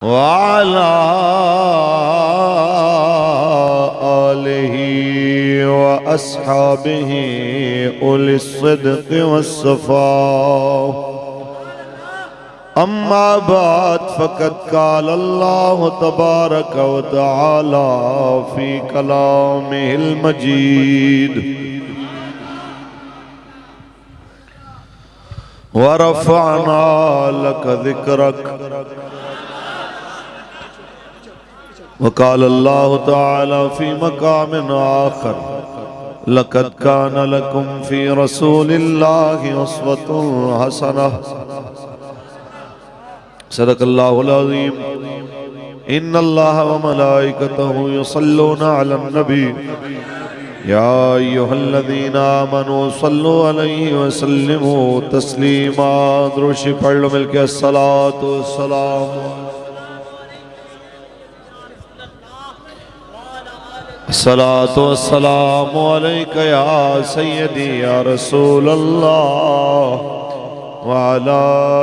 وعلى آله وأصحابه أولي الصدق والصفاء أما بعد فقد قال الله تبارك وتعالى في كلامه المجيد ورفعنا لك ذكرك وقال الله تعالى في مقام آخر لقد كان لكم في رسول الله أسوة حسنة صدق الله العظيم إن الله وملائكته يصلون على النبي يا أيها الذين آمنوا صلوا عليه وسلموا تسليما درشی پڑھ لو مل کے الصلاة والسلام الصلاة والسلام عليك يا سيدي يا رسول الله وعلى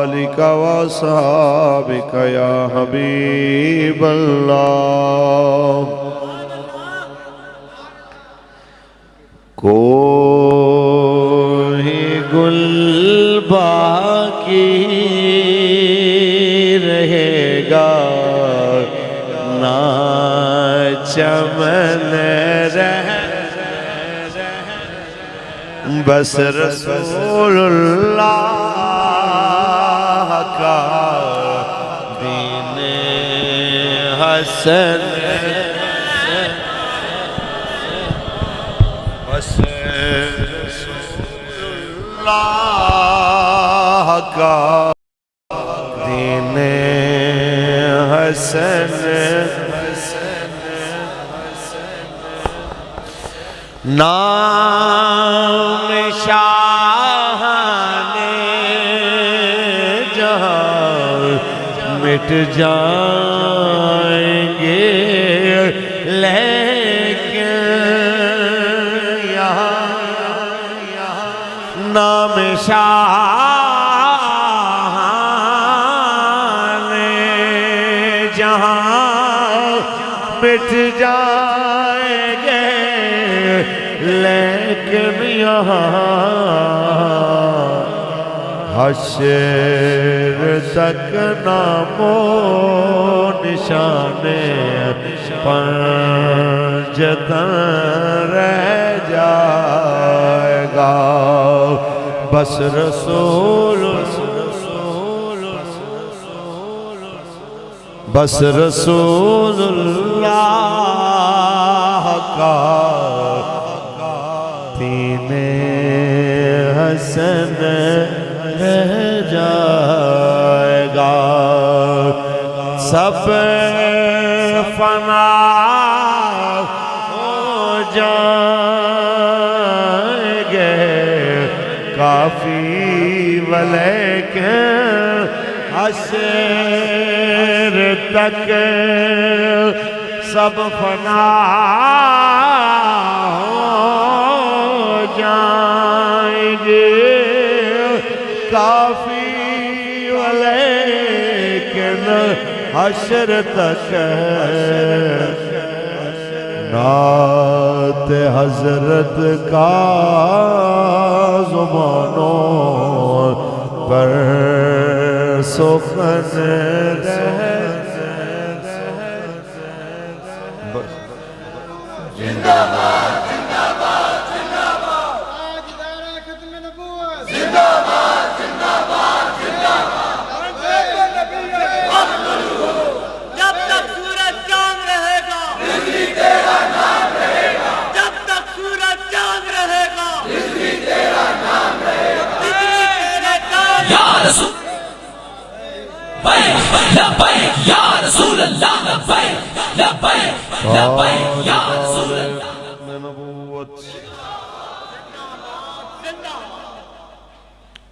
آلك وأصحابك يا حبيب الله کوئی گل باقی رہے گا نہ چمن رہ بس رسول اللہ کا دین حسن بس رسول اللہ کا دین حسن نام شاہ نے جہاں مٹ جائیں گے لیکن یہاں نام شاہ نے جہاں مٹ جائیں گے لیکن یہاں حشر تک نام و نشان پنجتن رہ جائے گا بس رسول بس رسول اللہ کا دین حسن رہ جائے گا سب فنا ہو جائیں گے کافی ولیکن حشر تک سب فنا جائیں گے کافی ولیکن حشر تک نعت حضرت کا زبانوں پر سخن رہ زندہ باد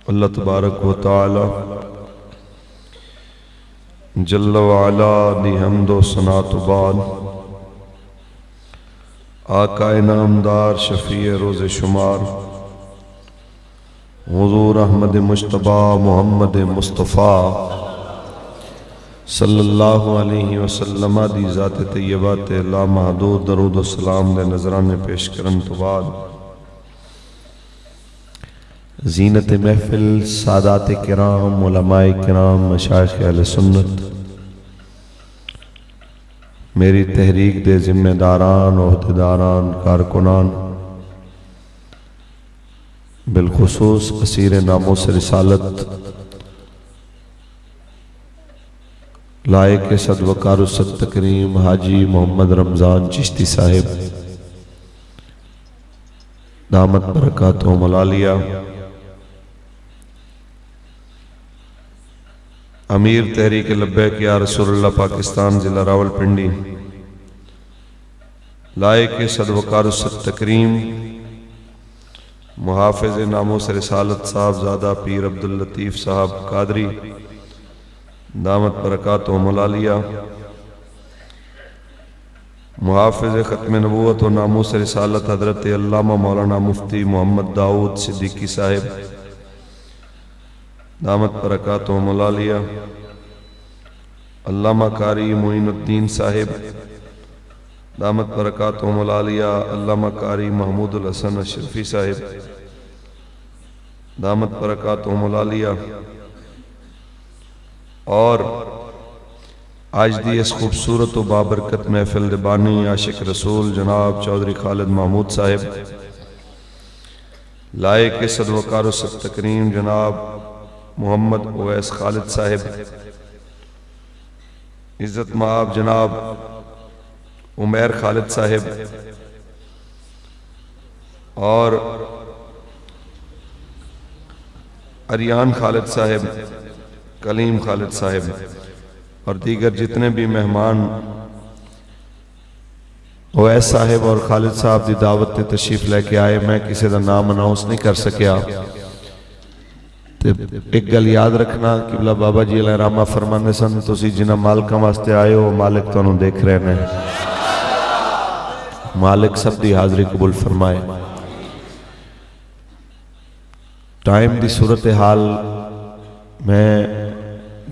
اللہ تبارک و تعالی جل وعلا دی حمد و ثنا تو بعد آقا انعامدار شفیع روز شمار حضور احمد مجتبی محمد مصطفیٰ صلی اللہ علیہ وسلم دی ذات طیبات لا محدود درود و سلام دے نظرانے پیش کرن تو بعد زینت محفل سادات کرام علماء کرام مشائخ اہل سنت میری تحریک دے ذمہ داران عہدیداران کارکنان بالخصوص اسیر ناموس رسالت لائق صد وقار و صد تکریم حاجی محمد رمضان چشتی صاحب دامت برکاتہم العالیہ، امیر تحریک لبیک یا رسول اللہ پاکستان ضلع راولپنڈی لائق صد وقار و صد تکریم محافظ ناموس رسالت صاحب زادہ پیر عبداللطیف صاحب قادری دامت برکاتہم العالیہ، محافظ ختم نبوت و ناموس رسالت حضرت علامہ مولانا مفتی محمد داؤد صدیقی صاحب دامت برکاتہم العالیہ، علامہ قاری معین الدین صاحب دامت برکاتہم العالیہ، علامہ قاری محمود الحسن اشرفی صاحب دامت برکاتہم العالیہ، اور آج دی اس خوبصورت و بابرکت محفل دے بانی عاشق رسول جناب چودھری خالد محمود صاحب، لائق صد وقار و صد تکریم جناب محمد اویس خالد صاحب، عزت مآب جناب عمیر خالد صاحب، اور اریان خالد صاحب، کلیم خالد صاحب اور دیگر جتنے بھی مہمان اویس صاحب اور خالد صاحب دی دعوت تے تشریف لے کے آئے، میں کسی دا نام اناؤنس نہیں کر سکیا۔ ایک گل یاد رکھنا، قبلہ بابا جی علیہ رحمہ فرمانے سن تسی جنہ مالکاں واسطے آئے ہو مالک تو انہوں دیکھ رہے ہیں، مالک سب دی حاضری قبول فرمائے۔ ٹائم دی صورتحال میں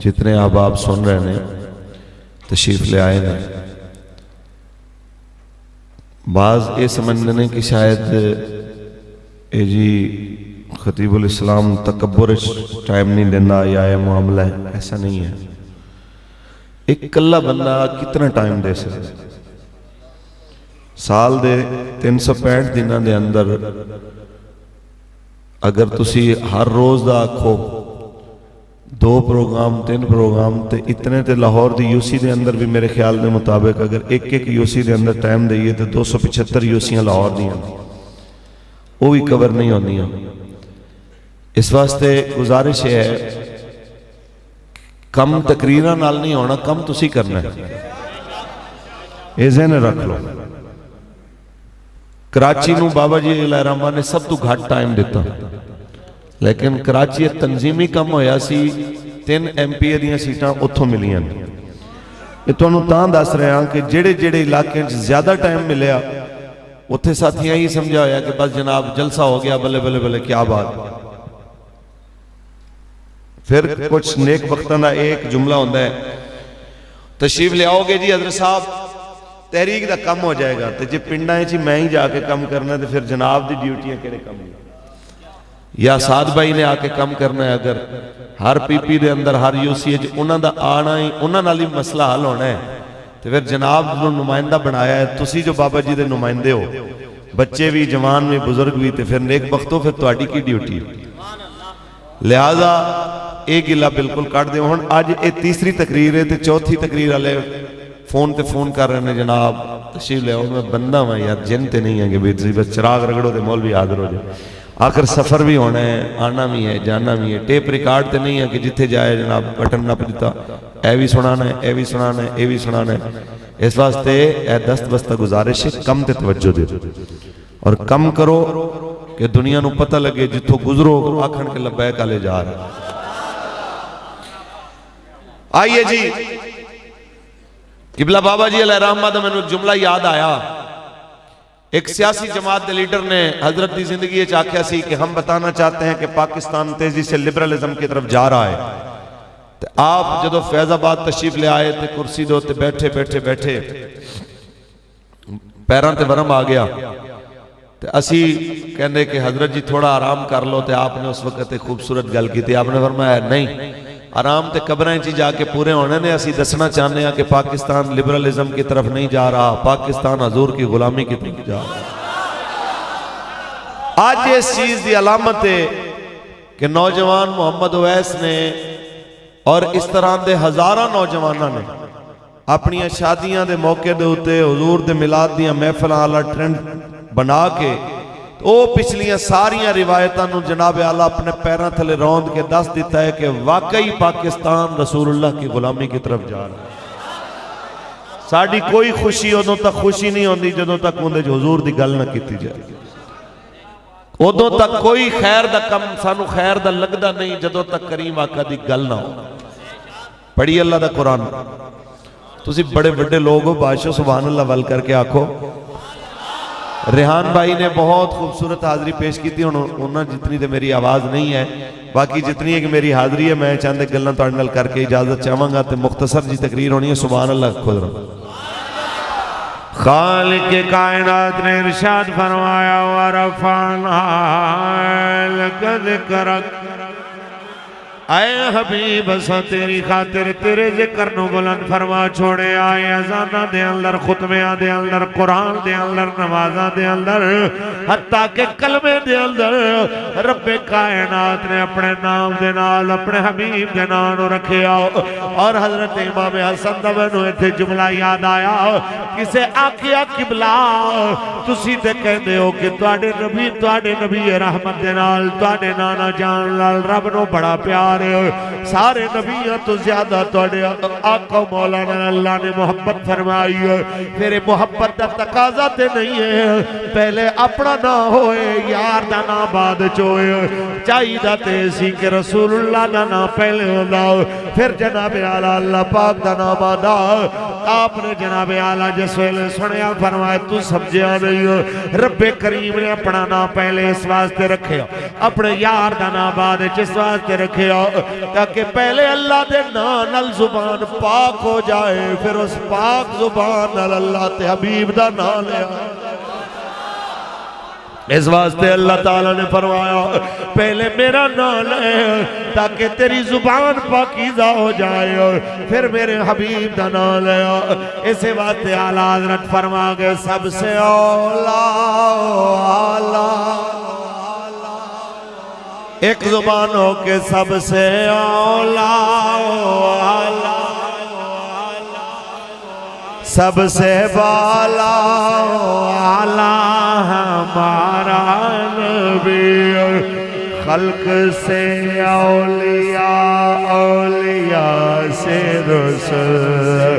جتنے احباب سن رہے ہیں تشریف لے آئے ہیں، بعض یہ سمجھنے ہیں کہ شاید اے جی خطیب الاسلام تکبر ٹائم نہیں دینا یا یہ معاملہ ہے، ایسا نہیں ہے۔ ایک کلہ بندہ کتنا ٹائم دے سکتے؟ سال دے 365 دنوں دے اندر اگر تسی ہر روز دا آکھو 2 پروگرام 3 پروگرام تے اتنے تے لاہور دی یوسی دے اندر بھی میرے خیال دے مطابق اگر ایک یوسی دے اندر ٹائم دئیے تے 275 یوسیاں لاہور دیاں وہ بھی کور نہیں ہوندیاں۔ اس واسطے گزارش ہے کم تقریرہ نال نہیں ہونا، کم تسی کرنا ہے، یہ ذہن رکھ لو۔ کراچی نو بابا جی علیہ رحمہ نے سب تو گھٹ ٹائم دیتا، لیکن کراچی تنظیمی کم ہویا سی 3 MP دیاں سیٹاں اتھوں ملیاں۔ یہ تو انہوں تاں دس رہے ہیں کہ جڑے علاقے زیادہ ٹائم ملیا اتھے ساتھیاں ہی سمجھا ہویا کہ بس جناب جلسہ ہو گیا، بلے بلے بلے کیا بات۔ پھر کچھ نیک وقتاں ایک جملہ ہوندہ ہے، تشریف لے آؤ گے جی حضرت صاحب تحریک دا کم ہو جائے گا، تو جی پنڈا ہے جی میں ہی جا کے کم کرنا ہے تو پھر جناب دی ڈیوٹیاں کیڑے کم ہوئی، یا سعد بھائی نے آ کے کم کرنا ہے۔ اگر ہر پی پی دے اندر ہر یوسی ہے انہاں دا آنا ہی انہاں نال ہی مسئلہ حل ہونا ہے، تو پھر جناب جو نمائندہ بنایا ہے تسی جو بابا جی دے نمائندے ہو، بچے بھی جوان بھی بزرگ بھی، تو پھر نیک وقتوں پھر تواڈی کی ڈیوٹی ہے۔ لہذا ایک گلہ بالکل کاٹ دے۔ ہن آج اے تیسری تقریر ہے تے چوتھی تقریر والے فون تے فون کر رہے ہیں جناب تشریف لے آؤ، میں بندہ ہوں یار، جن تے نہیں ہے کہ بس چراغ رگڑو تے مولوی حاضر ہو جائے۔ آخر سفر بھی ہونا ہے، آنا بھی ہے، جانا بھی ہے، ٹیپ ریکارڈ تے نہیں ہے کہ جتھے جائے جناب بٹن نپ دیتا اے بھی سنانا ہے، اے بھی سنانا ہے، اے بھی سنانا ہے۔ اس واسطے اے دست بستہ گزارش ہے کم تے توجہ دے اور کم کرو کہ دنیا نو پتہ لگے، جتھوں گزرو آکھن کے لبیک آلے جا رہے۔ آئیے جی قبلہ بابا جی علیہ رحمہ دا میں نے جملہ یاد آیا، ایک سیاسی جماعت دے لیڈر نے حضرت دی زندگی چاکھیا سی کہ ہم بتانا چاہتے ہیں کہ پاکستان تیزی سے لبرلزم کی طرف جا رہا ہے، تو آپ جدو فیض آباد تشریف لے آئے تے کرسی دو تے بیٹھے بیٹھے بیٹھے پیران تے ورم آ گیا تے اسی کہنے کہ حضرت جی تھوڑا آرام کر لو تے آپ نے اس وقت ایک خوبصورت گل کی تھی. آپ نے فرمایا نہیں آرام تے قبریں چی جا کے پورے ہونے نے اسی دسنا چاہنے ہیں کہ پاکستان لبرلزم کی طرف نہیں جا رہا, پاکستان حضور کی غلامی کی طرف جا رہا. آج اس چیز دی علامت ہے کہ نوجوان محمد اویس نے اور اس طرح دے ہزارہ نوجوانہ نے اپنی شادیاں دے موقع دے ہوتے حضور دے میلاد دیاں محفل آلہ ٹرینڈ بنا کے او پچھلیاں ساریاں روایتاں نو جناب اعلیٰ اپنے پیران تھلے روند کے دس دیتا ہے کہ واقعی پاکستان رسول اللہ کی غلامی کی طرف جا رہا ہے. ساڑھی کوئی خوشی ادوں تک خوشی نہیں ہوندی جدوں تک اندے جو حضور دی گل نہ کیتی جائے. ادوں تک کوئی خیر دا کم سانو خیر دا لگدا نہیں جدوں تک کریم آقا دی گل نہ ہو. پڑھی اللہ دا قرآن. تسی بڑے بڑے لوگ ہو, بادشاہ سبحان اللہ ول کر کے آکھو. ریحان بھائی نے بہت خوبصورت حاضری پیش کی تھی, انہوں جتنی تے میری آواز نہیں ہے, باقی جتنی ہے کہ میری حاضری ہے میں چاندے گلنا تو انڈل کر کے اجازت چاہوں گا تے مختصر جی تقریر ہونی ہے. سبحان اللہ خود رہا. خالق کائنات نے ارشاد فرمایا وَرَفَعْنَا لَكَ ذِكْرَكَ, اے حبیب اسا تیری خاطر تیرے ذکر نو بلند فرما چھوڑے آئے. ازانہ دے اندر خطبیاں دے اندر قرآن دے اندر نمازہ دے اندر حتیٰ کہ کلمے دے اندر رب کائنات نے اپنے نام دے نال اپنے حبیب دے نام رکھے آؤ. اور حضرت امام حسن دبنو ایتھے جملہ یاد آیا کسے آکیا قبلہ تسی تے کہندے ہو کہ تواڈے نبی رحمت دے نال تواڈے نانا جان لال رب نو بڑا پیار سارے نبیوں تو زیادہ توڑے آقا مولانا اللہ نے محبت فرمائی ہے. پھر محبت دا تقاضا تے نہیں ہے پہلے اپنا نہ ہوئے یار دا نہ بعد چوئے. چاہی دا تے سی کہ رسول اللہ دا نہ پہلے ہونا پھر جناب اعلیٰ اللہ پاک دا نہ بعدا. آپ نے جناب اعلیٰ جس ویلے سنیا فرمایا تو سمجھیا نہیں رب کریم نے اپنا نہ پہلے اس واسطے رکھے اپنے یار دا نہ بعد جس واسطے رکھے تاکہ پہلے اللہ دے نال زبان پاک ہو جائے پھر اس پاک زبان نال اللہ تے حبیب دا نام لے آئے. اس واسطے اللہ تعالیٰ نے فرمایا پہلے میرا نام لے تاکہ تیری زبان پاکیزہ ہو جائے پھر میرے حبیب دا نام لے. اسے واسطے اعلیٰ حضرت فرما گئے سب سے اولا ایک زبان ہو کے سب سے اولا سب سے بالا ہمارا نبی. خلق سے اولیاء اولیاء سے رسول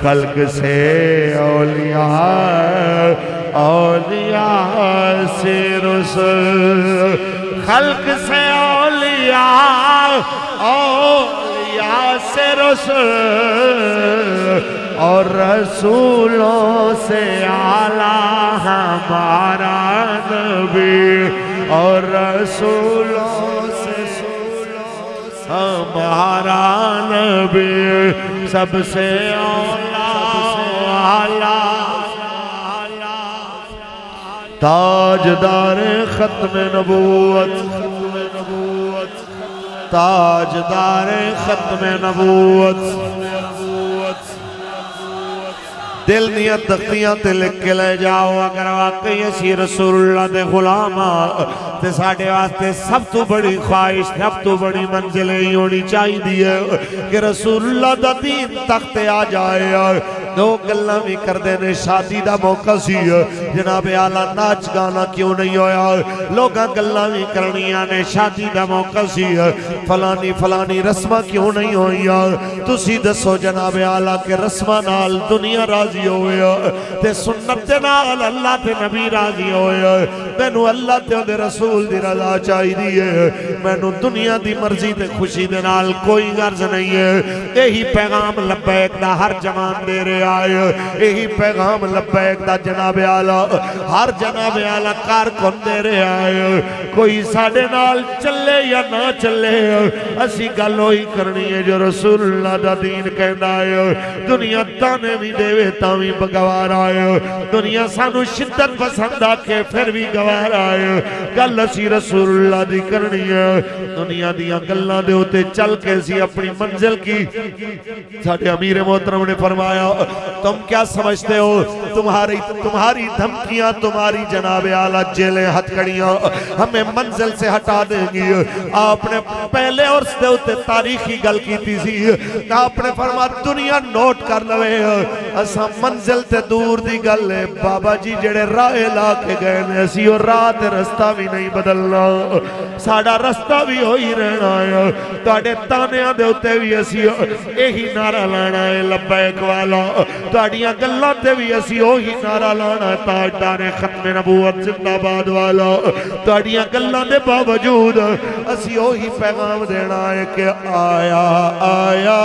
خلق سے اولیاء اولیاء سے رسول خلق سے اولیاء اولیاء سے رسول اور رسولوں سے اعلیٰ ہمارا نبی اور رسولوں سے ہمارا نبی سب سے اعلیٰ تاجدار ختم نبوت تاجدار ختم نبوت. دل دیاں تختیاں تے لکھ کے لے جاؤ اگر واقعی اسی رسول اللہ دے غلام تے ساڑھے واسطے سب تو بڑی خواہش سب تو بڑی منزل ہی ہونی چاہی دیئے کہ رسول اللہ دا دین تختے آ جائے. دو گلہ بھی کر دینے شادی دا موقع سی جناب اعلیٰ ناچ گانا کیوں نہیں ہویا لوگاں گلہ بھی کرنیاں نے شادی دا موقع سی فلانی رسمہ کیوں نہیں ہویا. تسی دسو جناب اعلیٰ کے رسمہ نال دنیا راضی راضی ہویا تے سنت دے نال اللہ تے نبی راضی ہویا مینوں اللہ تے دے رسول دی رضا چاہی دیئے مینوں دنیا دی مرضی تے خوشی دے نال کوئی غرض نہیں ہے یہی پیغام لبیک دا ہر جوان دے رہے آئے یہی پیغام لبیک دا جناب اعلیٰ ہر جناب اعلیٰ کارکن دے رہے آئے کوئی ساڑے نال چلے یا نہ چلے اسی گل ہوئی کرنی ہے جو رسول اللہ دا دین کہنا ہے دنیا تانے بھی دے وے تاویں بگوار آئے دنیا سانو شدت پسند آکے پھر بھی گوار آئے گل اسی رسول اللہ دی کرنی ہے دنیا دیا گلہ دے ہوتے چل کے سی اپنی منزل کی ساڑھے امیر محترم نے فرمایا تم کیا سمجھتے ہو تمہاری دھمکیاں تمہاری جناب اعلیٰ جیلیں ہتھ کڑیاں ہمیں منزل سے ہٹا دیں گی آپ نے پہلے اور سے ہوتے تاریخی گل کی تھی سی آپ نے فرمایا دنیا نوٹ کر لوے اسا منزل تے دور دی گل ہے بابا جی جڑے راہ لا کے گئے نے اسی اور رات رستہ بھی نہیں بدلنا ساڑا رستہ بھی ہوئی رہنا ہے تاڑے تانیاں دے ہوتے بھی اسی یہی نعرہ لانا ہے لبیک والا تاڑیاں گلہ تے بھی اسی وہی نعرہ لانا ہے تاجدار ختم نبوت زندہ باد والا تاڑیاں گلہ دے باوجود اسی وہی پیغام دینا ہے کہ آیا آیا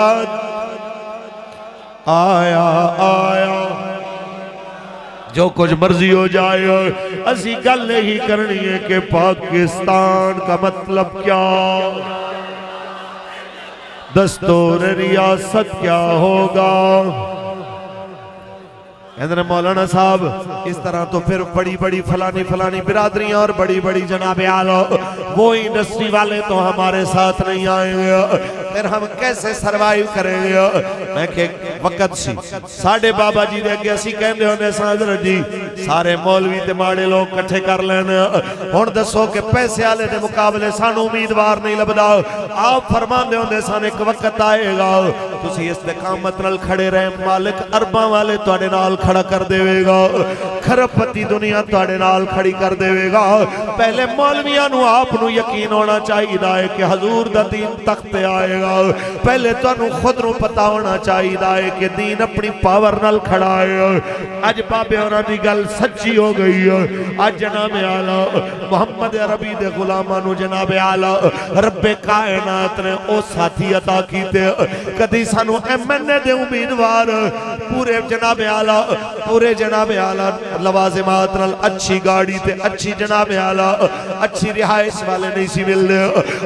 آیا آیا جو کچھ مرضی ہو جائے اسی گل ہی کرنی ہے کہ پاکستان کا مطلب کیا دستور ریاست کیا ہوگا اندر مولانا صاحب اس طرح تو پھر بڑی بڑی فلانی برادریاں اور بڑی بڑی جناب اعلیٰ وہ انڈسٹری والے تو ہمارے ساتھ نہیں آئیں گے پھر ہم کیسے سروائیو کریں گے میں کہ وقت سی ساڑھے بابا جی دے گیا سی کہندے ہونے حضرت جی سارے مولوی تے ماڑے لوگ کٹھے کر لینے ہون دسو کہ پیسے آلے دے مقابلے سانو امیدوار نہیں لبدا آپ فرمان دے ہونے سان ایک وقت آئے گا تسی استقامت نال کھڑے رہے مالک ارباں والے توڑے نال کھڑا کر دے گا کھرپتی دنیا توڑے نال کھڑی کر دے گا پہلے مولویانو آپ نو یقین ہونا چاہیے دائے کہ حضور دا دین تخت پہ آئے گا پہلے تو انو خود نو پتا ہونا چاہیے دائے کہ دین اپنی پاور نال کھڑا ہے آج بابے ہونا دی گل سچی ہو گئی ہے آج جناب اعلیٰ محمد عربی دے غلامانو جناب اعلیٰ رب کائنات نے او ساتھی عطا کیتے کدی سانو ایم-این-اے دے امیدوار پورے جناب اعلیٰ پورے جناب اعلیٰ لوازمات نال اچھی گاڑی تے اچھی جناب اعلیٰ اچھی رہائش والے نہیں سی مل دے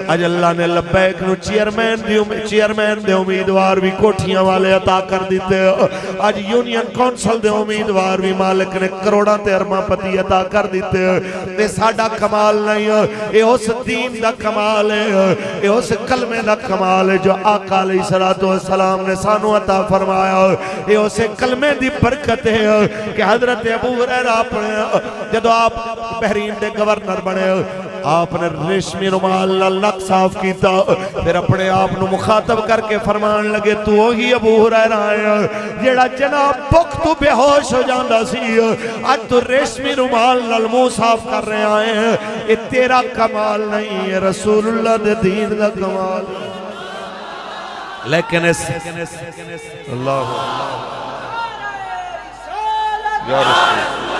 آج اللہ نے لبیک نو چیئرمین دے امیدوار بھی کوٹھیاں والے عطا کر دیتے آج یونین کونسل دے امیدوار بھی مالک نے کروڑاں تے ارماں پتی عطا کر دیتے یہ ساڑا کمال نہیں ہے یہ اس دین دا کمال ہے یہ اس کلمے دا کمال ہے جو آقا علیہ السلام نے سانو عطا فرمایا یہ اس کلمے دی برکت ہے کہ حضرت ابو ہریرہ اپنے جدو آپ بحرین دے گورنر بنے آپ نے ریشمی رومال نک صاف کیتا پھر اپنے آپ نو مخاطب کر کے فرمان لگے تو وہی ابو ہریرہ ہے جیڑا جناب بک تو بے ہوش ہو جاندہ سی آج تو ریشمی رومال منہ صاف کر رہے آئے ہیں یہ تیرا کمال نہیں ہے رسول اللہ دے دین دا کمال لیکن اس اللہ یا رسول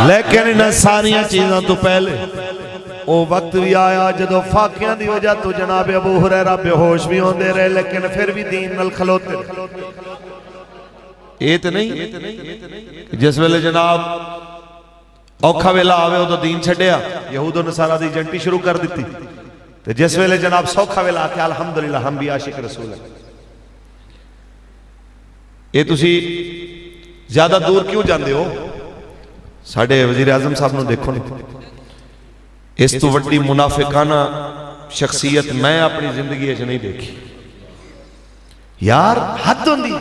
لیکن انہیں ساریاں چیزاں تو پہلے وہ وقت بھی آیا جدو فاقیاں دی وجہ تو جناب ابو ہریرہ بے ہوش بھی ہوندے رہے لیکن پھر بھی دین نل کھلوتے ایت نہیں جس ویلے جناب اوکھا ویلا آوے ہو تو دین چھڑیا یہود و نصارہ دی جنٹی شروع کر دیتی تو جس ویلے جناب سوکھا ویلا آکے الحمدللہ ہم بھی عاشق رسول ہیں یہ تسی زیادہ دور کیوں جاندے ہو ساڑھے وزیر اعظم صاحب نے دیکھو اس تو وڈی منافقانہ شخصیت میں اپنی زندگی ایچ نہیں دیکھی یار حد ہوندی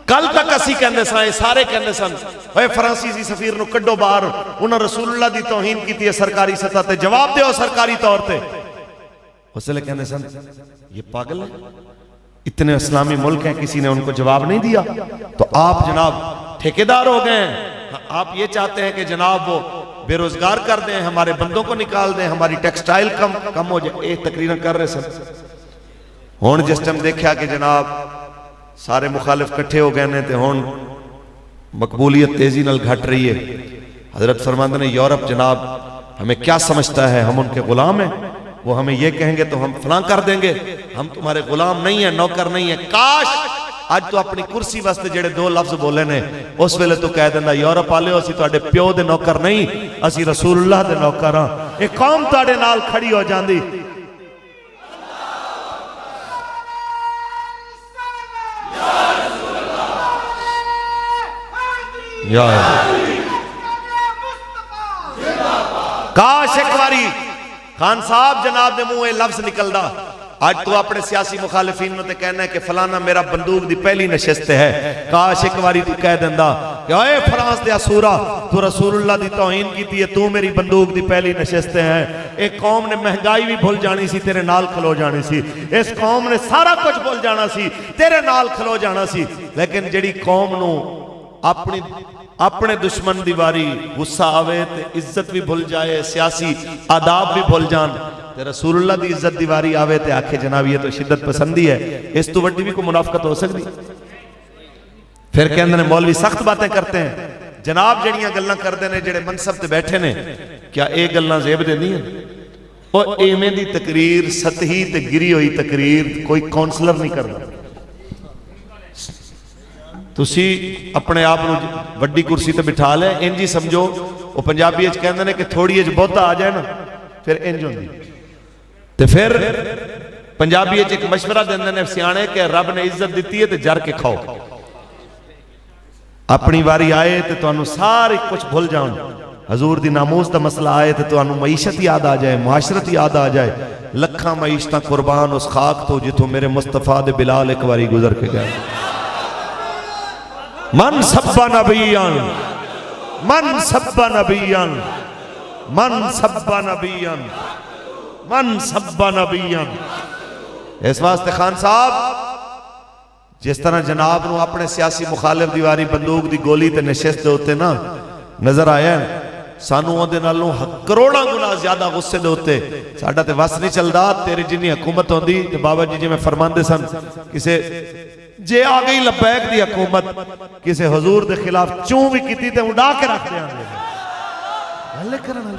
کل تک اسی کہندے سائیں سارے کہندے سن اے فرانسیسی سفیر نو کڈو بار انہوں رسول اللہ دی توہین کی تھی سرکاری سطح تے جواب دے ہو سرکاری طور تے اس لئے کہندے سن یہ پاگل ہے اتنے اسلامی ملک ہیں کسی نے ان کو جواب نہیں دیا تو آپ جناب ٹھیکیدار ہو گئے ہیں آپ یہ چاہتے ہیں کہ جناب وہ بے روزگار کر دیں ہمارے بندوں کو نکال دیں ہماری ٹیکسٹائل کم ہو جائے ایک تقریریں کر رہے سن ہون جس ٹائم دیکھا کہ جناب سارے مخالف کٹھے ہو گئے تے ہون مقبولیت تیزی نال گھٹ رہی ہے. حضرت فرماندے نے یورپ جناب ہمیں کیا سمجھتا ہے, ہم ان کے غلام ہیں, وہ ہمیں یہ کہیں گے تو ہم فلاں کر دیں گے, ہم تمہارے غلام نہیں ہیں, نوکر نہیں ہیں. کاش آج تو اپنی کرسی واسطے جڑے دو لفظ بولے نے اس ویلے تو کہہ دینا یورپ والے اسی تواڈے پیو دے نوکر نہیں, اسی رسول اللہ دے نوکر ہاں. ایک قوم تواڈے نال کھڑی ہو جاندی. کاش ایک باری خان صاحب جناب دے منہ لفظ نکلدا. آج تو اپنے سیاسی مخالفین نے کہنا ہے کہ فلانا میرا بندوق دی پہلی نشست ہے. کاش ایک باری تو کہہ دندا کہ اے فرانس دے اسورا تو رسول اللہ دی توہین کیتی ہے, تو میری بندوق دی پہلی نشست ہے. ایک قوم نے مہنگائی بھی بھول جانی سی, تیرے نال کھلو جانی سی. اس قوم نے سارا کچھ بھول جانا سی, تیرے نال کھلو جانا سی. لیکن جڑی قوم نو اپنے دشمن دی واری غصہ آوے تے عزت بھی بھول جائے, سیاسی آداب بھی بھول جان, تے رسول اللہ دی عزت دی واری آوے تے آکھے جناب یہ تو شدت پسندی ہے. اس تو وڈی بھی کوئی منافقت ہو سکتی؟ پھر کہندے نے مولوی سخت باتیں کرتے ہیں. جناب جڑیاں گلاں کردے نے جڑے منصب تے بیٹھے نے, کیا ایک گلاں زیب دیندی ہیں؟ او ایویں دی تقریر سطحی تے گری ہوئی تقریر کوئی کونسلر نہیں کردا. تسی اپنے آپ وڈی کرسی تے بٹھا لے, انجی سمجھو وہ پنجابی اچ کہندے نے کہ تھوڑی اچ بہتا آ جائے نا پھر انج ہوندی. تے پھر پنجابی اچ ایک مشورہ دیندے نے سیانے کہ رب نے عزت دیتی ہے تے جر کے کھاؤ. اپنی واری آئے تے تانوں سارے کچھ بھول جاؤ. حضور دی ناموس دا مسئلہ آئے تے تانوں معیشت یاد آ جائے, معاشرت یاد آ جائے. لکھاں معیشتاں قربان اس خاک تو جتوں میرے مصطفیٰ دے بلال ایک واری گزر کے گئے. من سب نبیان من سب نبیان من سب نبیان من سب نبیان. اس واسطے خان صاحب جس طرح جناب نو اپنے سیاسی مخالف دیواری بندوق دی گولی تے نشست دے ہوتے نا نظر آیا ہے, سانو وہ دے نالوں کروڑا گنا زیادہ غصے دے ہوتے. ساڑھا تے وس نہیں چل دا, تیرے جنی حکومت ہوں دی تے بابا جی میں فرمان دے سن کسے جے آگئی لبیک دی حکومت کسے حضور دے خلاف چون بھی کیتی تے اڑا کے رکھ دے آنے اللہ کرنا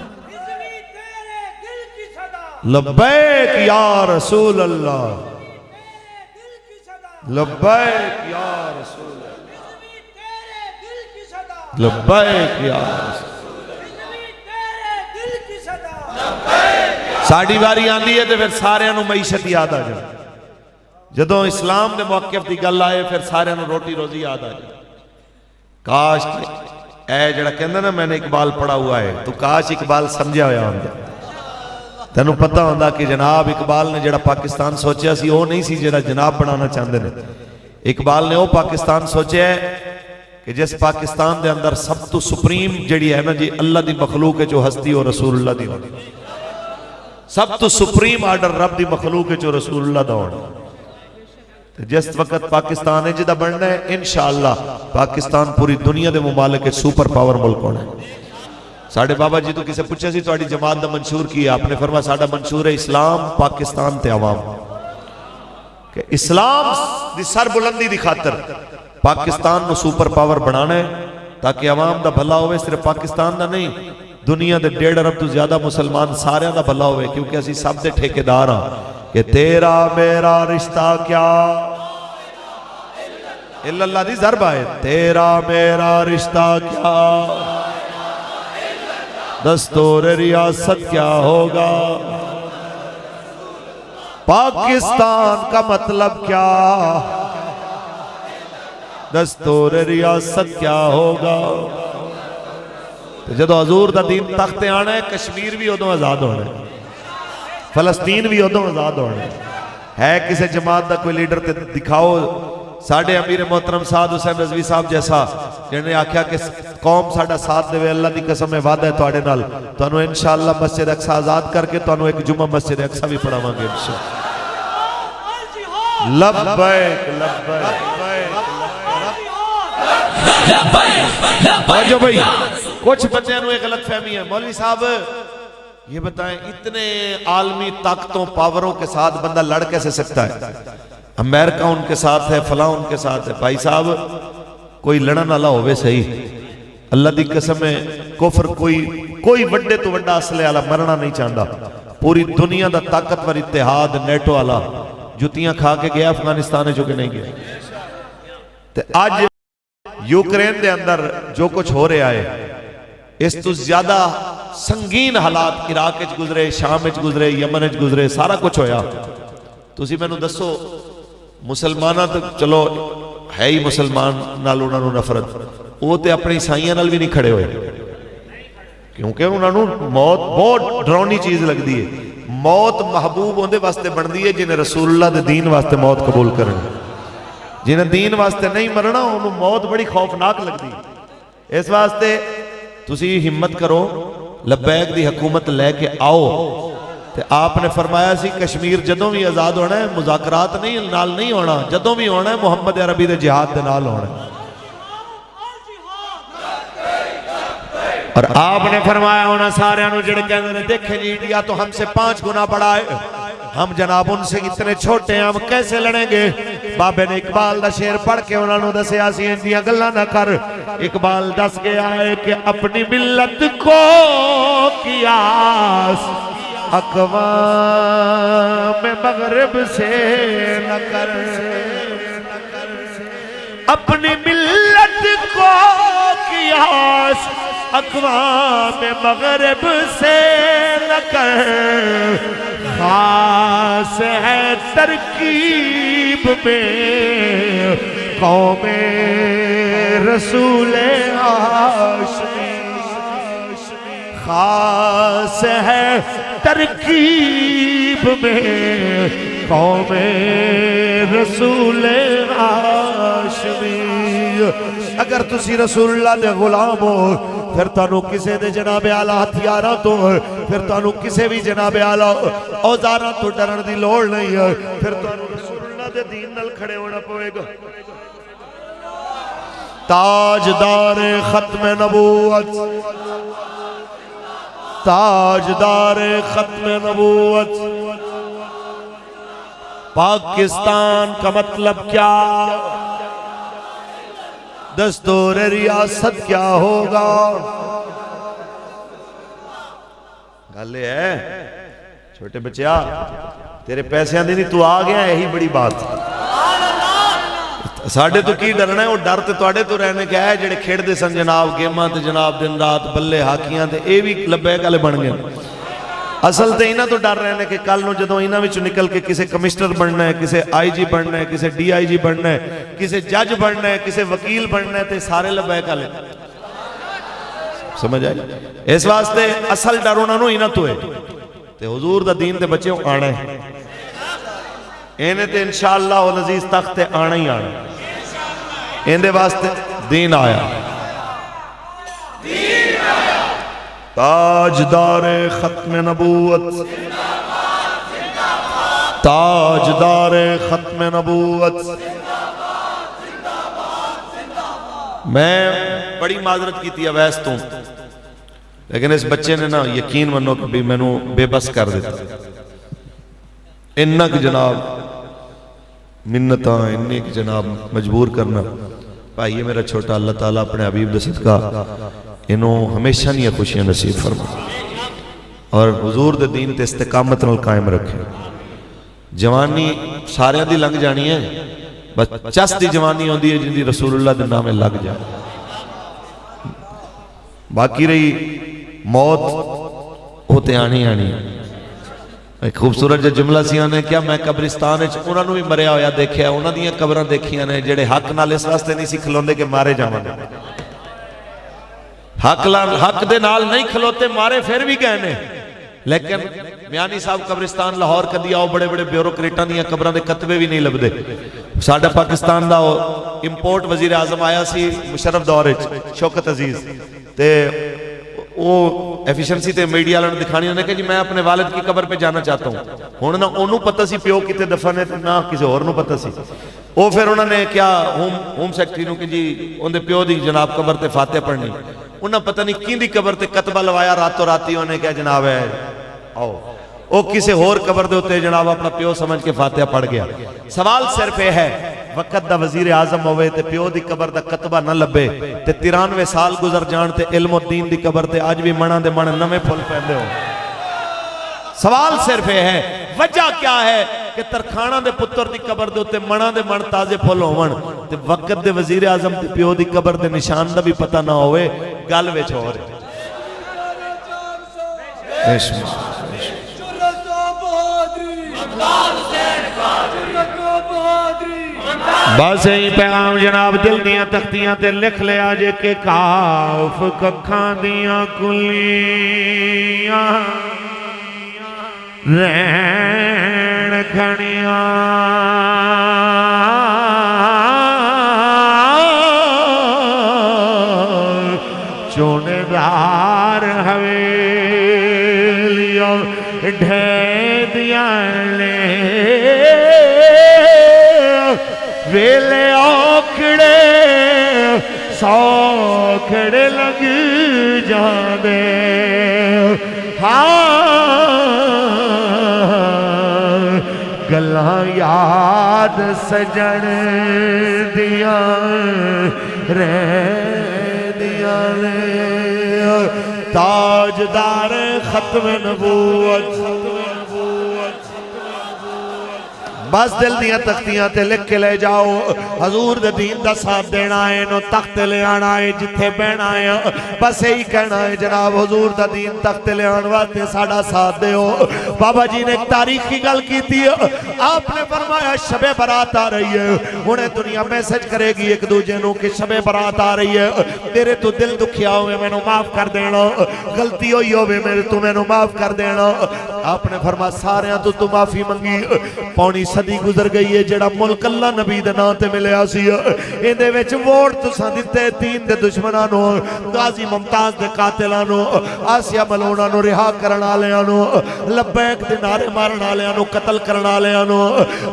لبیک یا رسول اللہ لبیک یا رسول اللہ لبیک یا رسول اللہ. ساڑھی باری آندھی ہے تو پھر سارے انہوں معیشت یاد آ جائے. جدوں اسلام دے موقف دی گل آئے پھر سارے انہوں روٹی روزی یاد آ جائے. کاش اے جڑا کہندہ نا میں نے اقبال پڑھا ہوا ہے تو کاش اقبال سمجھا ہویا ہوں گا. تینوں پتہ ہوندہ کہ جناب اقبال نے جڑا پاکستان سوچیا سی وہ نہیں سی جڑا جناب بنانا چاہندے نے. اقبال نے وہ پاکستان سوچیا ہے کہ جس پاکستان دے اندر سب تو سپریم جڑی ہے نا جی اللہ دی مخلوق ہے جو ہستی ہو رسول اللہ دی ہونے. سب تو سپریم آرڈر رب دی مخلوق ہے جو رسول اللہ دا ہونے. جس وقت پاکستان ہے جدہ بڑھنا ہے انشاءاللہ پاکستان پوری دنیا دے ممالک کے سوپر پاور ملک ہونا ہے. ساڑھے بابا جی تو کسے پوچھا سی تو آڑی جماعت دا منشور کیا, آپ نے فرمایا ساڑھا منشور ہے اسلام پاکستان تے عوام. کہ اسلام دی سر بلندی دی خاطر پاکستان نو سوپر پاور بنانا ہے تاکہ عوام دا بھلا ہوئے, صرف پاکستان دا نہیں دنیا دے 1.5 ارب تو زیادہ مسلمان سارے دا بھلا ہوئے, کیونکہ اسی سب دے ٹھیکیدار ہاں. کہ تیرا میرا رشتہ کیا اللہ دی ضرب ہے, تیرا میرا رشتہ کیا دستور ریاست کیا ہوگا, پاکستان کا مطلب کیا دستور ریاست کیا ہوگا. جدو حضور دا دین تختے آنا ہے کشمیر بھی ادھوں آزاد ہونا ہے, فلسطین بھی ادھوں آزاد ہونا ہے. کسے جماعت دا کوئی لیڈر تے دکھاؤ ساڑھے امیر محترم سعد حسین رضوی صاحب جیسا جنہیں آکھیا کہ قوم ساڑھا ساتھ دے اللہ دی قسم میں وعدہ ہے تو آڑے نال تو انہوں انشاءاللہ مسجد اقصی آزاد کر کے تو انہوں ایک جمعہ مسجد اقصی بھی پڑھا مانگے انشاءاللہ. لبیک لبیک جو بھئی کچھ بندے انہوں ایک غلط فہمی ہے. مولوی صاحب یہ بتائیں اتنے عالمی طاقتوں پاوروں کے ساتھ بندہ لڑ کیسے سکتا ہے؟ امریکہ ان کے ساتھ ہے، فلاں ان کے ساتھ ہے. بھائی صاحب کوئی لڑن والا ہوئے صحیح، اللہ دی قسم ہے کفر کوئی وڈے تو وڈا اسلحے والا مرنا نہیں چاہتا. پوری دنیا دا طاقتور اتحاد نیٹو والا جتیاں کھا کے گیا افغانستان جو کہ نہیں گیا. تے آج یوکرین دے اندر جو کچھ ہو رہا ہے اس تو زیادہ سنگین حالات عراق وچ گزرے، شام وچ گزرے، یمن وچ گزرے، سارا کچھ ہویا. تسی مینوں دسو مسلماناں تو چلو ہے ہی مسلمان نال انہاں نوں نفرت، وہ تے اپنی عیسائیاں نال بھی نہیں کھڑے ہوئے کیونکہ انہاں نوں موت بہت ڈراؤنی چیز لگدی ہے. موت محبوب ہوندے واسطے بندی ہے جنہیں رسول اللہ دے دین واسطے موت قبول کرن. جنہیں دین واسطے نہیں مرنا انہوں موت بڑی خوفناک لگدی. اس واسطے تسی ہمت کرو، لبیک دی حکومت لے کے آؤ. تے آپ نے فرمایا سی کشمیر جدوں بھی آزاد ہونا ہے مذاکرات نہیں نال نہیں ہونا، جدوں بھی ہونا ہے محمد عربی دے جہاد دے نال ہونا ہے. اور آپ نے فرمایا ہونا سارے انہوں جڑے کہنے نے دیکھیں جی انڈیا تو ہم سے 5 گنا بڑا ہے، ہم جناب ان سے اتنے چھوٹے ہیں، ہم کیسے لڑیں گے؟ بابے نے اقبال دا شعر پڑھ کے انہوں نے دسے آسی اندیاں گلہ نہ کر. اقبال دس گیا ہے کہ اپنی ملت کو قیاس اقوام مغرب سے نہ کر. اپنی ملت کو قیاس اقوام مغرب سے نہ کر. خاص ہے ترکیب میں قوم رسول ہاشمی، خاص ہے ترکیب میں قوم رسول ہاشمی. اگر تسی رسول اللہ دے غلام ہو پھر تانوں کسے دے جناب اعلیٰ ہتھیاراں تو، پھر تانوں کسے بھی جناب اعلیٰ اوزاراں تو ڈرن دی لوڑ نہیں ہے. پھر تانوں رسول اللہ دے دین نال کھڑے ہونا پوے گا. تاجدار ختم نبوت، تاجدار ختم نبوت. پاکستان کا مطلب کیا؟ دستور ریاست کیا ہوگا؟ گالے ہے چھوٹے بچیا تیرے پیسے آندے نہیں تو آ گیا، یہی بڑی بات. ساڑھے تو کی ڈرنا ہے، وہ ڈر تے توڑے تو رہنے کیا ہے جڑے کھیڑ دے سن جناب گیماں تے جناب دن رات بلے ہاکیاں تے اے بھی لبے گالے بن گئے. اصل تے انہاں تو ڈر رہنے کہ کل نو جدوں انہاں وچ نکل کے کسے کمشنر بننا ہے، کسے آئی جی بننا ہے، کسے ڈی آئی جی بننا ہے، کسے جج بننا ہے، کسے وکیل بننا ہے تے سارے لبے گالے. سمجھ آئی؟ اس واسطے اصل ڈر انہاں نو انہاں تو ہے تے حضور دا دین تے بچے آنا ہے. انہیں تے انشاءاللہ والعزیز تخت آنا ہی آنا. اندے واسطے دین آیا. تاجدار ختم نبوت، تاجدار ختم نبوت. میں بڑی معذرت کی تھی اویس تو، لیکن اس بچے نے نا یقین منو کہ بھی میں نو بے بس کر دیتا. انک جناب منتاں، انک جناب مجبور کرنا. بھائی یہ میرا چھوٹا اللہ تعالیٰ اپنے حبیب دے صدقہ انہوں ہمیشہ نہیں خوشیاں نصیب فرما اور حضور دے دین تے استقامت نال قائم رکھے. جوانی سارے دی لنگ جانی ہے، بس چس دی جوانی ہوندی ہے جن دی رسول اللہ دے نامے لگ جائے. باقی رہی موت ہوتے آنی آنی. ایک خوبصورت جو جملہ سیاں نے کیا میں قبرستان انہوں نے بھی مریا ہویا دیکھیا، انہوں نے قبریں دیکھیاں نے جڑے حق نال اس واسطے نہیں سی کھلوندے کہ مارے جاواں. حق دے نال نہیں کھلوتے مارے پھر بھی گئے نے. لیکن میانی صاحب قبرستان لاہور کدی آؤ بڑے بڑے بیوروکریٹاں دیاں قبراں دے کتبے بھی نہیں لبدے. ساڈا پاکستان دا امپورٹ وزیر اعظم آیا سی مشرف دور وچ شوکت عزیز تے وہ ایفیشنسی تے میڈیا والوں نے دکھانی انہوں نے کہا جی میں اپنے والد کی قبر پہ جانا چاہتا ہوں. ہوں نہ انہوں پتہ سی پیو کتے دفن ہے نہ کسی اور نو پتہ سی. وہ پھر انہوں نے کیا ہوم سیکٹری نو کہ جی اندے پیو دی جناب قبر تے فاتح پڑھنی. انہوں پتہ نہیں کین دی قبر تے کتبہ لوایا راتوں راتی انہوں نے کیا جناب ہے آؤ وہ کسی اور قبر دے ہوتے جناب اپنا پیو سمجھ کے فاتحہ پڑھ گیا. سوال صرف یہ ہے وقت دا وزیر اعظم ہوئے تے پیو دی قبر دا کتبہ نہ لبے تے 93 سال گزر جان تے علم و دین دی قبر تے آج بھی منا دے منا نمیں پھول پہندے ہو. سوال صرف یہ ہے وجہ کیا ہے کہ ترکھانہ دے پتر دی قبر دے ہوتے منا دے من تازے پھول ہوون تے وقت دے وزیر اعظم تے پیو دی قبر دے نشان دا بھی پتہ نہ ہوئے گل وچ ہو رہے. بس یہی پیغام جناب دل دیاں تختیاں تے لکھ لے آجے کہ کاف ککھاں دیاں کلیاں رین کھڑیاں چونے دار حویلیوں ڈھیدیاں لے ویلے اوکھڑے سوکھڑے لگ جاندے گلاں یاد سجن دیاں رہدیاں تاجدار ختم نبوت. بس دل دیاں تختیاں تے لکھ کے لے جاؤ حضور دے دین دا ساتھ دینا ہے نو تخت لے آنا ہے جتھے بہنا ہے بس یہی کہنا ہے جناب حضور دا دین تخت لے آن واسطے ساڑا ساتھ دے ہو. بابا جی نے ایک تاریخی گل کی تھی آپ نے فرمایا شب برات آ رہی ہے انہیں دنیا میسج کرے گی ایک دو جنوں کہ شب برات آ رہی ہے تیرے تو دل دکھیا ہوئے میں نو معاف کر دینا غلطی ہوئی ہوئے میرے تو میں نو معاف کر دینا. آپ نے فرمایا سارے ہیں تو معافی منگی پونی صدی گزر گئی ہے جڑا ملک اللہ نبی دے نام تے ملے آسی اندے وچ ووٹ تساں دتے دین دے دشمنانو غازی ممتاز دے قاتلانو آسیہ ملونانو رہا کرن والےانو لبیک دے نعرے مارن والےانو قتل کرن والےانو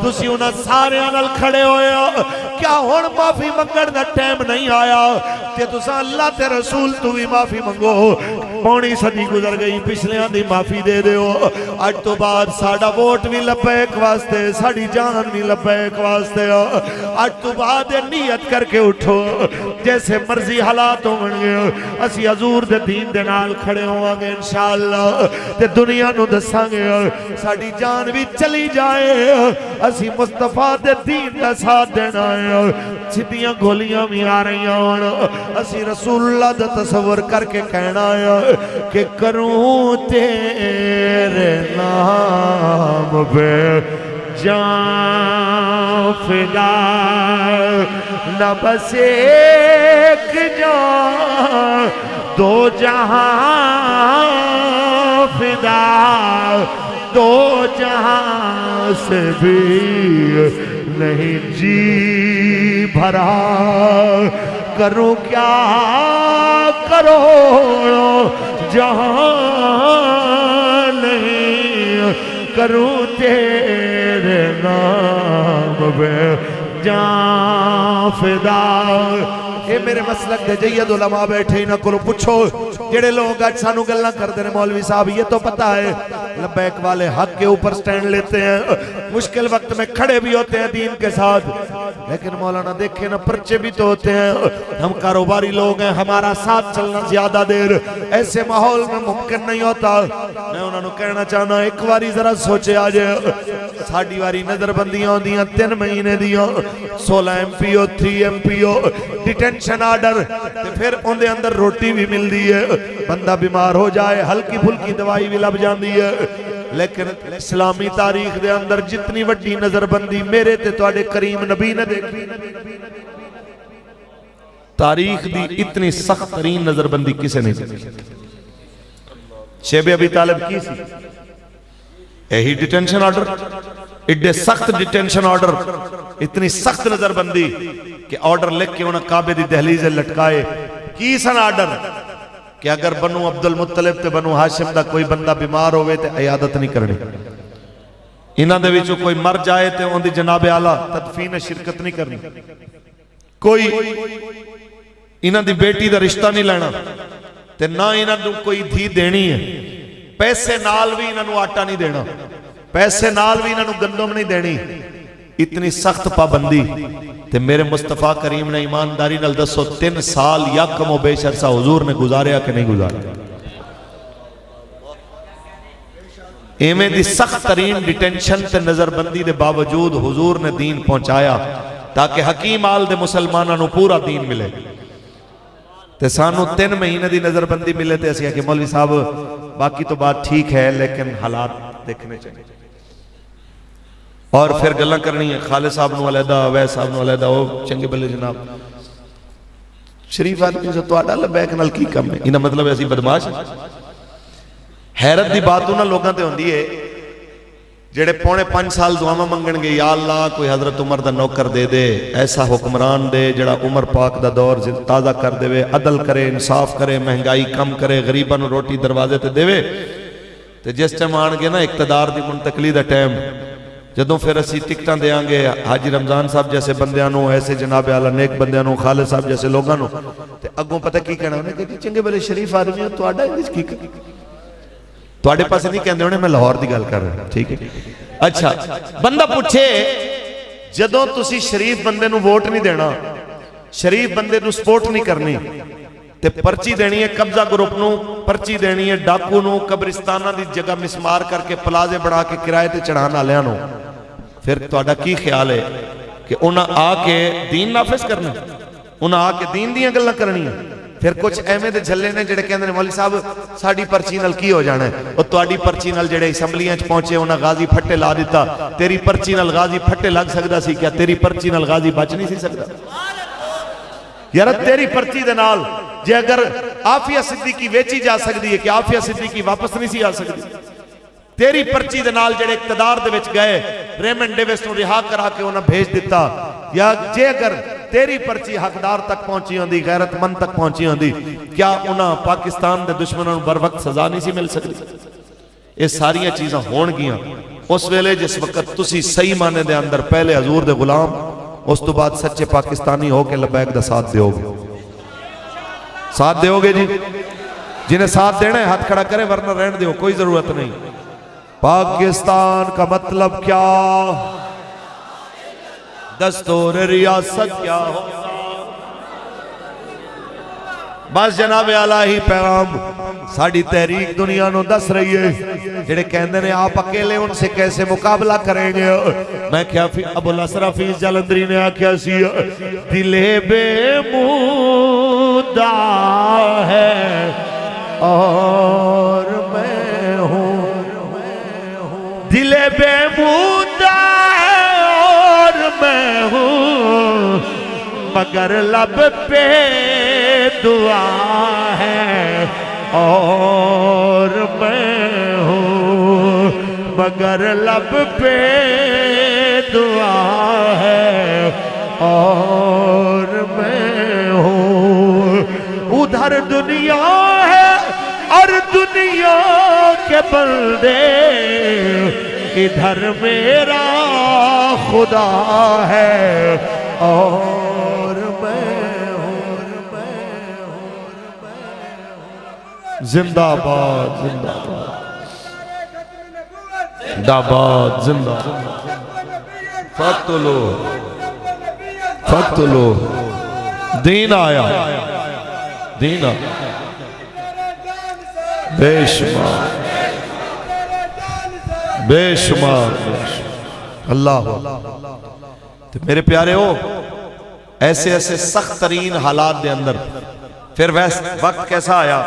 تسی انہاں سارے نال کھڑے ہوئے ہو کیا ہن معافی منگن دا ٹائم نہیں آیا کہ تساں اللہ تے رسول تو بھی معافی منگو. پونی صدی گزر گئی پچھلیاں دی معافی دے دیو اج تو بعد ساڈا ووٹ بھی لبیک واسطے ساڑی جان بھی لبیک واسطے آج تو بعد نیت کر کے اٹھو جیسے مرضی حالات ہوں گے اسی حضور دے دین دے نال کھڑے ہوں گے انشاءاللہ تے دنیا نو دساں گے ساڑی جان بھی چلی جائے اسی مصطفیٰ دے دین دا ساتھ دینا ہے چھتیاں گولیاں بھی آ رہی ہیں اسی رسول اللہ دا تصور کر کے کہنا ہے کہ کروں تیرے نام پہ جان فدا نہ بس ایک جان دو جہاں فدا دو جہاں سے بھی نہیں جی بھرا کروں کیا کرو جہاں نہیں کروں تیرے نام پہ جان فدا. اے میرے مسلک دے جید علماء بیٹھے ہی نہ کرو پوچھو جڑے لوگ آج سانو گلنا کر دینے مولوی صاحب یہ تو پتا ہے لبیک والے حق کے اوپر سٹینڈ لیتے ہیں مشکل وقت میں کھڑے بھی ہوتے ہیں دین کے ساتھ لیکن مولانا دیکھیں نا پرچے بھی تو ہوتے ہیں ہم کاروباری لوگ ہیں ہمارا ساتھ چلنا زیادہ دیر ایسے ماحول میں ممکن نہیں ہوتا. میں انہوں نے کہنا چاہنا ایک واری ذرا سوچے آجے ساڑھی واری نظر بندیاں ہوں دیاں 3 مہینے دیاں 16 MP ہو 3 MP ہو ڈیٹینشن آرڈر پھر ان دے اندر روٹی بھی مل دی ہے بندہ بیمار ہو جائے ہلکی پھلکی دوائی بھی لب جان دی ہے لیکن اسلامی تاریخ دے اندر جتنی وڈی نظر بندی میرے تے توڑے کریم نبی نے دیکھی تاریخ دی اتنی سخت ترین نظر بندی کسے نہیں دیکھی. شیب ابی طالب کی سی یہی ڈیٹینشن آرڈر ایڈے سخت ڈیٹینشن آرڈر اتنی سخت نظر بندی کہ آرڈر لکھ کے انہاں کعبے دی دہلیزیں لٹکائے کی سن آرڈر کہ اگر بنو عبد المطلب تے بنو ہاشم دا کوئی بندہ بیمار ہوئے تے عیادت نہیں کرنی انہاں دے وچوں کوئی مر جائے تے ان دی جناب اعلیٰ تدفین شرکت نہیں کرنی کوئی انہاں دی بیٹی دا رشتہ نہیں لینا تے نہ انہاں دوں کوئی دھی دینی ہے پیسے نال بھی انہوں آٹا نہیں دینا، پیسے نال بھی انہوں گندم نہیں دینی، اتنی سخت پابندی۔ تے میرے مصطفیٰ کریم نے ایمانداری نال دسو 3 سال یا کم و بیش عرصہ حضور نے گزاریا کہ نہیں گزاریا؟ ایمیں دی سخت ترین ڈیٹینشن تے نظر بندی دے باوجود حضور نے دین پہنچایا تاکہ حکیم آل دے مسلمانوں نو پورا دین ملے۔ تے سانو 3 مہینے دی نظر بندی ملے تے اسی کہ مولوی صاحب باقی تو بات ٹھیک ہے لیکن حالات دیکھنے چاہیے، اور پھر گلہ کرنی ہے خالد صاحب نو علیحدہ، ویس صاحب نو علیحدہ، وہ چنگے بلے جناب شریف آدمی سے تو آڈا لبیک نال کی کم ہے، انہا مطلب ایسی بدماش ہے۔ حیرت دی بات انہا لوگاں تے ہوندی ہے جڑے 4.5 سال دعاواں منگن گے، یا اللہ کوئی حضرت عمر دا نوکر دے دے، ایسا حکمران دے جڑا عمر پاک دا دور تازہ کر دے وے، عدل کرے، انصاف کرے، مہنگائی کم کرے، غریباں نو روٹی دروازے تے دے وے۔ تے جس ٹائم آن گے نا اقتدار دی منتقلی دا ٹائم، جدوں پھر اسی ٹکٹاں دے آنگے حاجی رمضان صاحب جیسے بندیاں نو، ایسے جناب اعلیٰ نیک بندیاں نو، خالد صاحب جیسے لوگاں نو، تے اگوں پتہ کی کہنا انہیں کہ چنگے بلے شریف آدمی ہو تو آڈا انگلش کی کہنا تو آڈے پاسے نہیں کہندے انہیں، میں لاہور دی گل کر رہا ہوں، ٹھیک ہے۔ اچھا بندہ پوچھے جدوں تسی شریف بندے نو ووٹ نہیں دینا، شریف بندے نو سپورٹ نہیں کرنی، تے پرچی دینی ہے قبضہ گروپ نو، پرچی دینی ہے ڈاکو نو، قبرستانہ دی جگہ مسمار کر کے پلازے بڑھا کے کرائے تے چڑھانا لیاں نو، پھر تو آڈا کی خیال ہے کہ انہاں آ کے دین نافذ کرنا، انہاں آ کے دین دیاں گلہ کرنی ہے؟ پھر کچھ ایمیں دے جھلے نے جڑے کہندے نے مولوی صاحب ساڑی پرچی نال کی ہو جانا ہے، اور تواڈی پرچی نال جڑے اسمبلیاں چ پہنچے انہاں غازی پھٹے لا دیتا، تیری پرچی نال غازی پھٹے لگ سکدا سی کیا؟ تیری پرچی نال غازی بچ نہیں سی سکدا؟ یار تیری پرچی دے نال جے اگر عافیہ صدیقی ویچی جا سکتی ہے کہ عافیہ صدیقی واپس نہیں سی آ سکتی؟ تیری پرچی دے نال جڑے اقتدار دے وچ گئے ریمنڈ ڈیوس نو رہا کرا کے انہاں بھیج دیتا، یا جے اگر تیری پرچی حقدار تک پہنچی ہوندی، غیرت مند تک پہنچی ہوندی، کیا انہاں پاکستان دے دشمنوں بر وقت سزا نہیں سی مل سکتی؟ یہ ساریاں چیزاں ہون گیاں اس ویلے جس وقت تسی صحیح معنی دے اندر پہلے حضور دے غلام، اس تو بعد سچے پاکستانی ہو کے لبیک دا ساتھ دیو گے، ساتھ دیو گے جی؟ جنہیں ساتھ دینا ہے ہاتھ کھڑا کرے ورنہ رہن دیو، کوئی ضرورت نہیں۔ پاکستان کا مطلب کیا، دستور ریاست کیا ہوگا؟ بس جناب اعلیٰ ہی پیغام ساڑی تحریک دنیا نو دس رہی ہے، جڑے کہندے نے آپ اکیلے ان سے کیسے مقابلہ کریں گے؟ میں کیا ابو الاسر حفیظ جلندری نے آکھیا سی دل بے مودہ ہے اور میں ہوں، دل بے مودہ ہے اور میں ہوں، مگر لب پہ دعا ہے اور میں ہوں، مگر لب پہ دعا ہے اور میں ہوں۔ ادھر دنیا ہے اور دنیا کے بندے، ادھر میرا خدا ہے اور میں ہوں، زندہ باد زندہ باد زندہ باد زندہ فتلو فتلو، دین آیا، دین آیا بے شمار بے شمار اللہ۔ تو میرے پیارے ہو ایسے ایسے سخت ترین حالات دے اندر پھر وقت کیسا آیا؟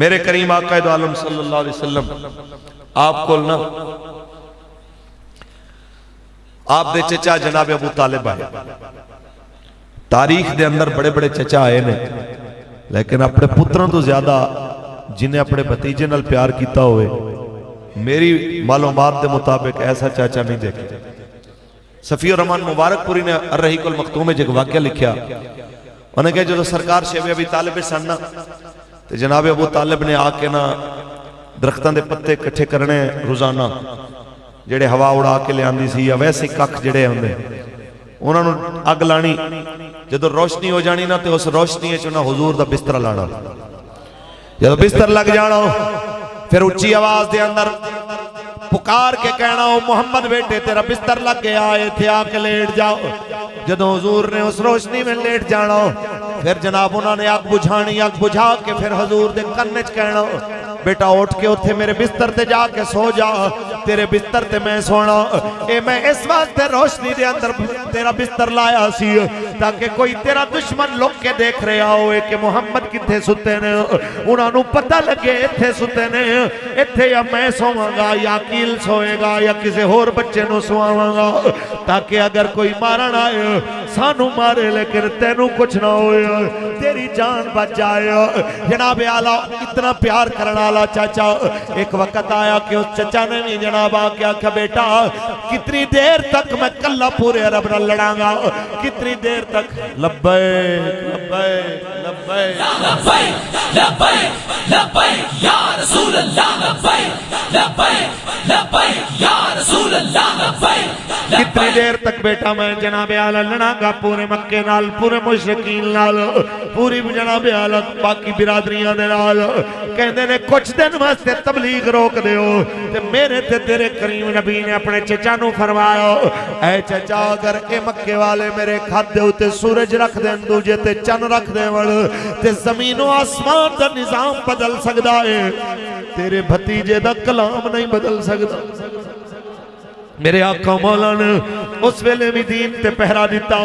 میرے کریم آقا دو عالم صلی اللہ علیہ وسلم آپ کو نا آپ دے چچا جناب ابو طالب آئے، تاریخ دے اندر بڑے بڑے چچا آئے نے، لیکن اپنے پتروں تو زیادہ جنہیں اپنے بھتیجے نال پیار کیتا ہوئے میری معلومات دے مطابق ایسا چاچا نہیں دیکھا۔ صفی الرحمن مبارک پوری نے الرحیق المختوم میں ایک واقعہ لکھیا، انہیں کہا جو سرکار شیب ابی طالب سننا تو جناب ابو طالب نے آ کے نا درختان دے پتے کٹھے کرنے روزانہ جڑے ہوا اڑا کے لے آندی سی، یا ویسے کک جڑے ہوندے انہوں نے اگ لانی، جدو روشنی ہو جانی نا تو اس روشنی ہے چونہ حضور دا بستر لانا، جدو بستر لگ جانا پھر اچھی آواز دے اندر پکار کے کہنا ہو محمد بیٹے تیرا بستر لگ گیا ہے تھے آ کے لیٹ جاؤ. جدو حضور نے اس روشنی میں لیٹ جانا ہو پھر جناب انہوں نے آگ بجھانی آگ بجھا کے پھر حضور دے کنچ کہنا ہو بیٹا اٹھ کے اتھے میرے بستر تے جا کے سو جا تیرے بستر تے میں سونا اے میں اس واسطے روشنی دے اندر تیرا بستر لایا سی تاکہ کوئی تیرا دشمن لوگ کے دیکھ رہا ہوئے کہ محمد کتھے ستے نے انہوں نے پتہ لگے اتھے ستے نے اتھے یا میں سوواں گا یا کیل سوئے گا یا کسی اور بچے نو سواواں گا تاکہ اگر کوئی مارن آئے سانو مارے لیکن تینو کچھ نہ ہوئے تیری جان بچ جائے. جناب اعلیٰ اتنا پیار کرنا والا چاچا ایک وقت آیا کہ اس چچا نے بھی جناب آکیا کہ بیٹا کتنی دیر تک میں کلہ پورے عرب نہ لڑاں گا کتنی دیر تک لبیک لبیک لبیک لبیک لبیک لبیک یا رسول اللہ لبیک لبیک لبیک یا رسول اللہ لبیک کتنی دیر تک بیٹا میں جناب اعلیٰ لڑاں گا پورے مکے نال پورے مشرکین نال پوری جناب اعلیٰ باقی برادریاں دے نال کہندے نے کچھ دن واسطے تبلیغ روک دے ہو تے میرے تے تیرے کریم نبی نے اپنے چچا نو فرمایا اے چچا اگر اے مکے والے میرے کھادے ہوتے سورج رکھ دیں دوجے تے چن رکھ دیں وڑ تے زمین و آسمان دا نظام بدل سکدا ہے تیرے بھتیجے دا کلام نہیں بدل سکدا. میرے آقا مولا نے اس ویلے بھی دین تے پہرا دیتا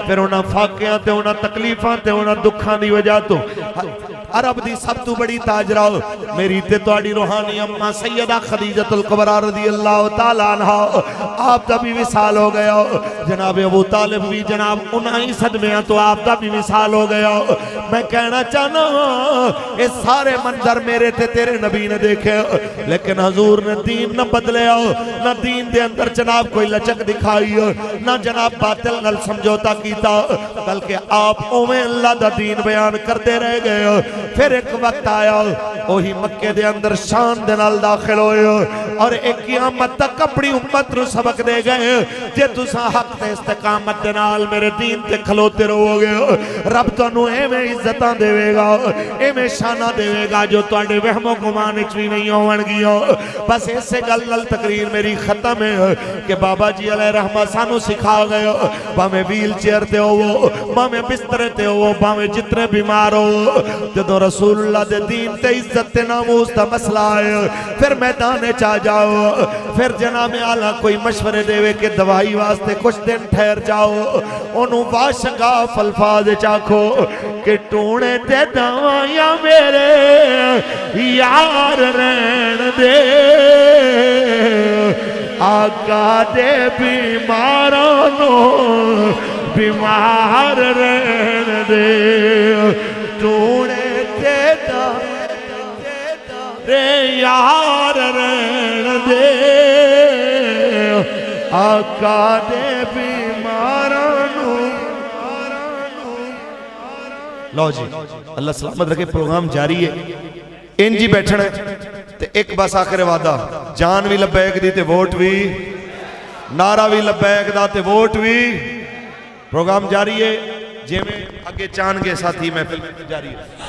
پھر انہاں فاقیاں تے انہاں تکلیفاں تے انہاں دکھاں دی وجہ تو عرب دی سب تو بڑی تاجرہ میری تے توڑی روحانی اممہ سیدہ خدیجۃ الکبریٰ رضی اللہ تعالیٰ عنہ آپ دا بھی وصال ہو گیا جناب ابو طالب بھی جناب انہی صدمیاں تو آپ دا بھی وصال ہو گیا. میں کہنا چاہنا اس سارے منظر میرے تے تیرے نبی نے دیکھے لیکن حضور نے دین نہ بدلے نہ دین دے اندر جناب کوئی لچک دکھائی نہ جناب باطل نل سمجھوتا کیتا بلکہ آپ اویں اللہ دا دین بیان کرتے رہ گئے. پھر ایک وقت آیا وہی مکے دے اندر شان دے نال داخل ہوئے اور ایک قیامت تک اپنی امت رو سبق دے گئے جے تساں حق تے استقامت دے نال میرے دین تے کھلوتے رہو گے رب تانوں ایویں عزتاں دے گا ایویں شاناں دے گا جو تواڈے وہم و گمان وچ وی نہیں ہون گیاں. بس ایسے گل نال تقریر میری ختم ہے کہ بابا جی علیہ رحمہ سانو سکھا گئے باویں ویل چیئر تے ہو باویں بستر تے ہو باویں جتنے بیمار ہو جدو رسول اللہ دے دین تے عزت تے ناموس دا مسئلہ آئے پھر میدان چاہ جاؤ پھر جناب اعلیٰ کوئی مشورے دے کہ دوائی واسطے کچھ دن ٹھہر جاؤ انہوں واشگاف الفاظ چاکھو کہ ٹونے تے دوائیاں میرے یار رہن دے آقا دے بیمارانوں بیمار رہن دے ٹونے رے یار رہن دے آقا دے بیمارانوں. لو جی اللہ سلامت رکھے پروگرام جاری ہے انجی بیٹھنا ہے تے ایک بس آخر وعدہ جان بھی لبیک دی تے ووٹ بھی نعرہ بھی لبیک دا تے ووٹ بھی پروگرام جاری ہے جے میں آگے چان کے ساتھی محفل جاری ہے.